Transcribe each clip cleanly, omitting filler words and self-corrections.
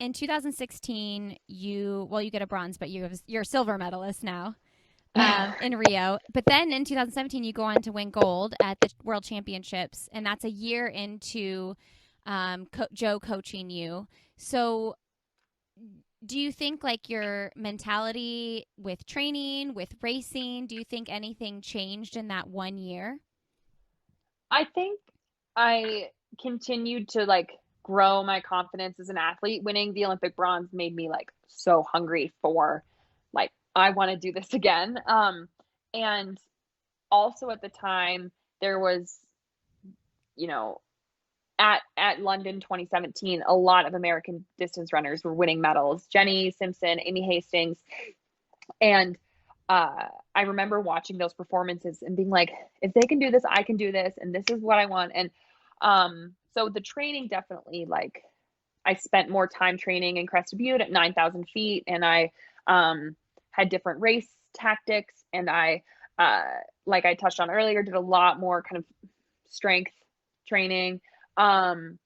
in 2016, you get a bronze, but you're a silver medalist now in Rio. But then in 2017, you go on to win gold at the World Championships, and that's a year into Joe coaching you. So, do you think like your mentality with training, with racing, do you think anything changed in that 1 year? I think I continued to like grow my confidence as an athlete. Winning the Olympic bronze made me like so hungry for like I want to do this again. And also at the time there was, you know, at London 2017, a lot of American distance runners were winning medals. Jenny Simpson, Amy Hastings, and I remember watching those performances and being like, if they can do this, I can do this, and this is what I want. And so the training definitely like I spent more time training in Crested Butte at 9,000 feet, and I had different race tactics, and I like I touched on earlier, did a lot more kind of strength training um,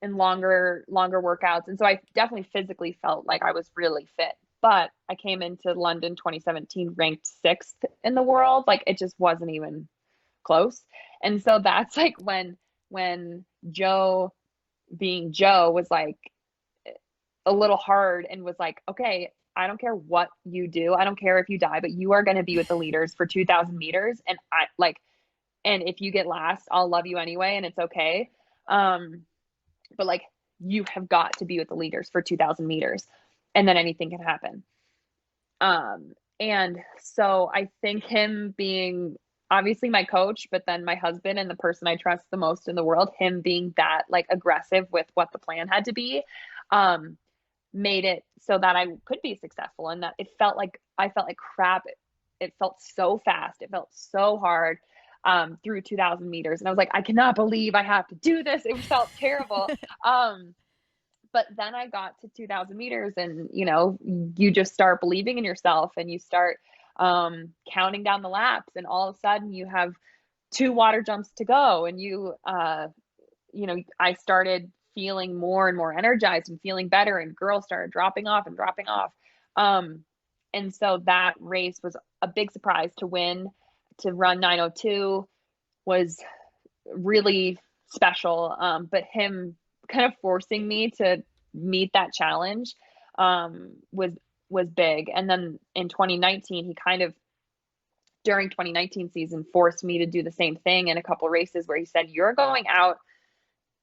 and longer workouts, and so I definitely physically felt like I was really fit. But I came into London 2017 ranked sixth in the world. Like it just wasn't even close. And so that's like when Joe being Joe was like a little hard and was like, okay, I don't care what you do. I don't care if you die, but you are going to be with the leaders for 2000 meters. And I like, and if you get last, I'll love you anyway. And it's okay. Um, but like, you have got to be with the leaders for 2000 meters and then anything can happen. And so I think him being obviously my coach, but then my husband and the person I trust the most in the world, him being that like aggressive with what the plan had to be, um, made it so that I could be successful and that it felt like I felt like crap. It felt so fast. It felt so hard through 2000 meters. And I was like, I cannot believe I have to do this. It felt terrible. Um, but then I got to 2000 meters and, you know, you just start believing in yourself and you start counting down the laps and all of a sudden you have two water jumps to go and you know, I started feeling more and more energized and feeling better and girls started dropping off and dropping off. Um, and so that race was a big surprise to win, to run 902 was really special. But him kind of forcing me to meet that challenge was big. And then in 2019, he kind of during 2019 season forced me to do the same thing in a couple races where he said, "You're going out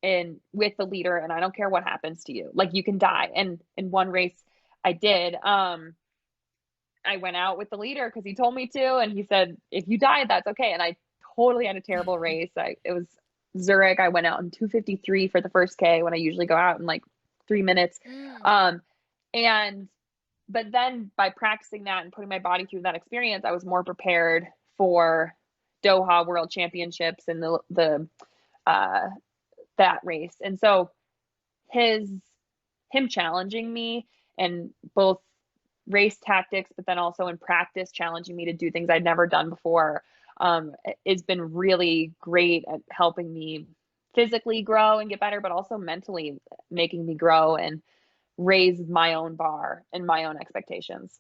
and with the leader, and I don't care what happens to you. Like you can die." And in one race, I did. I went out with the leader because he told me to, and he said, "If you die, that's okay." And I totally had a terrible race. It was Zurich. I went out in 2:53 for the first K when I usually go out in like 3 minutes. Mm. Um, and but then by practicing that and putting my body through that experience, I was more prepared for Doha World Championships and the uh, that race. And so his him challenging me and both race tactics, but then also in practice, challenging me to do things I'd never done before. It's been really great at helping me physically grow and get better, but also mentally making me grow and raise my own bar and my own expectations.